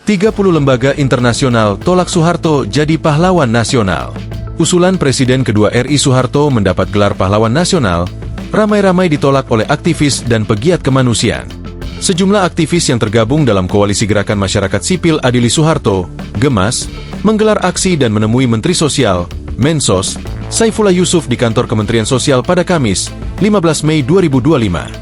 30 lembaga internasional tolak Soeharto jadi pahlawan nasional. Usulan Presiden kedua RI Soeharto mendapat gelar pahlawan nasional ramai-ramai ditolak oleh aktivis dan pegiat kemanusiaan. Sejumlah aktivis yang tergabung dalam Koalisi Gerakan Masyarakat Sipil Adili Soeharto, GEMAS, menggelar aksi dan menemui Menteri Sosial, Mensos, Saifullah Yusuf di kantor Kementerian Sosial pada Kamis, 15 Mei 2025.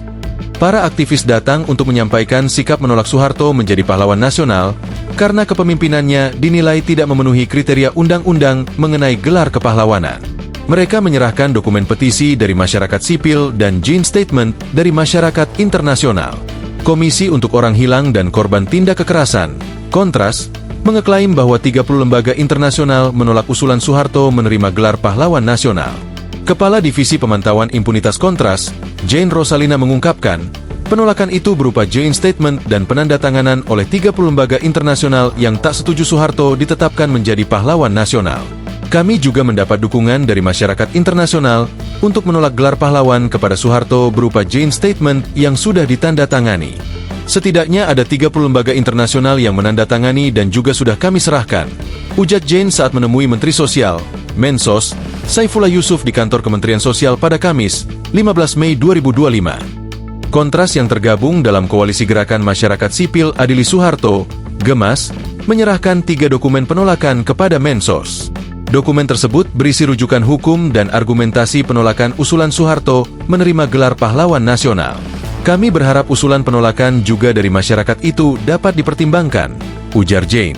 Para aktivis datang untuk menyampaikan sikap menolak Soeharto menjadi pahlawan nasional karena kepemimpinannya dinilai tidak memenuhi kriteria undang-undang mengenai gelar kepahlawanan. Mereka menyerahkan dokumen petisi dari masyarakat sipil dan joint statement dari masyarakat internasional. Komisi untuk Orang Hilang dan Korban Tindak Kekerasan, Kontras, mengeklaim bahwa 30 lembaga internasional menolak usulan Soeharto menerima gelar pahlawan nasional. Kepala Divisi Pemantauan Impunitas Kontras, Jane Rosalina mengungkapkan, penolakan itu berupa joint statement dan penandatanganan oleh 30 lembaga internasional yang tak setuju Soeharto ditetapkan menjadi pahlawan nasional. Kami juga mendapat dukungan dari masyarakat internasional untuk menolak gelar pahlawan kepada Soeharto berupa joint statement yang sudah ditandatangani. Setidaknya ada 30 lembaga internasional yang menandatangani dan juga sudah kami serahkan, ujar Jane saat menemui Menteri Sosial, Mensos, Saifullah Yusuf di kantor Kementerian Sosial pada Kamis, 15 Mei 2025. Kontras yang tergabung dalam Koalisi Gerakan Masyarakat Sipil Adili Soeharto, GEMAS, menyerahkan 3 dokumen penolakan kepada Mensos. Dokumen tersebut berisi rujukan hukum dan argumentasi penolakan usulan Soeharto menerima gelar pahlawan nasional. Kami berharap usulan penolakan juga dari masyarakat itu dapat dipertimbangkan, ujar Jane.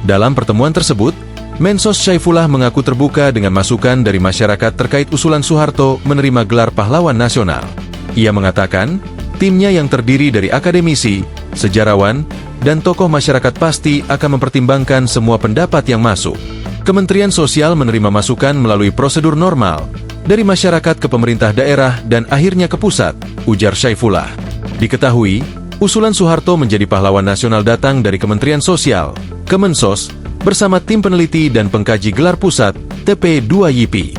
Dalam pertemuan tersebut, Mensos Saifullah mengaku terbuka dengan masukan dari masyarakat terkait usulan Soeharto menerima gelar pahlawan nasional. Ia mengatakan, timnya yang terdiri dari akademisi, sejarawan, dan tokoh masyarakat pasti akan mempertimbangkan semua pendapat yang masuk. Kementerian Sosial menerima masukan melalui prosedur normal dari masyarakat ke pemerintah daerah dan akhirnya ke pusat, ujar Saifullah. Diketahui, usulan Soeharto menjadi pahlawan nasional datang dari Kementerian Sosial, Kemensos, bersama tim peneliti dan pengkaji gelar pusat, TP2YIPI.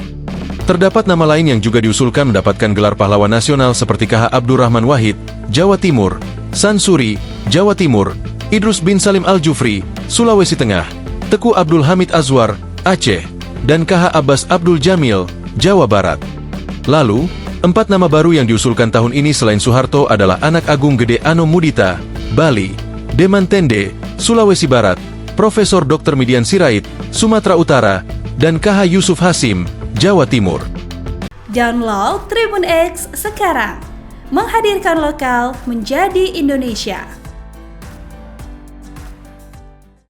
Terdapat nama lain yang juga diusulkan mendapatkan gelar pahlawan nasional seperti KH Abdurrahman Wahid, Jawa Timur, Sansuri, Jawa Timur, Idrus bin Salim Al-Jufri, Sulawesi Tengah, Teku Abdul Hamid Azwar, Aceh, dan KH Abbas Abdul Jamil, Jawa Barat. Lalu, 4 nama baru yang diusulkan tahun ini selain Soeharto adalah Anak Agung Gede Ano Mudita, Bali, Deman Tende, Sulawesi Barat, Profesor Dr. Midian Sirait, Sumatera Utara, dan KH Yusuf Hasim, Jawa Timur. Download Tribun X sekarang, menghadirkan lokal menjadi Indonesia.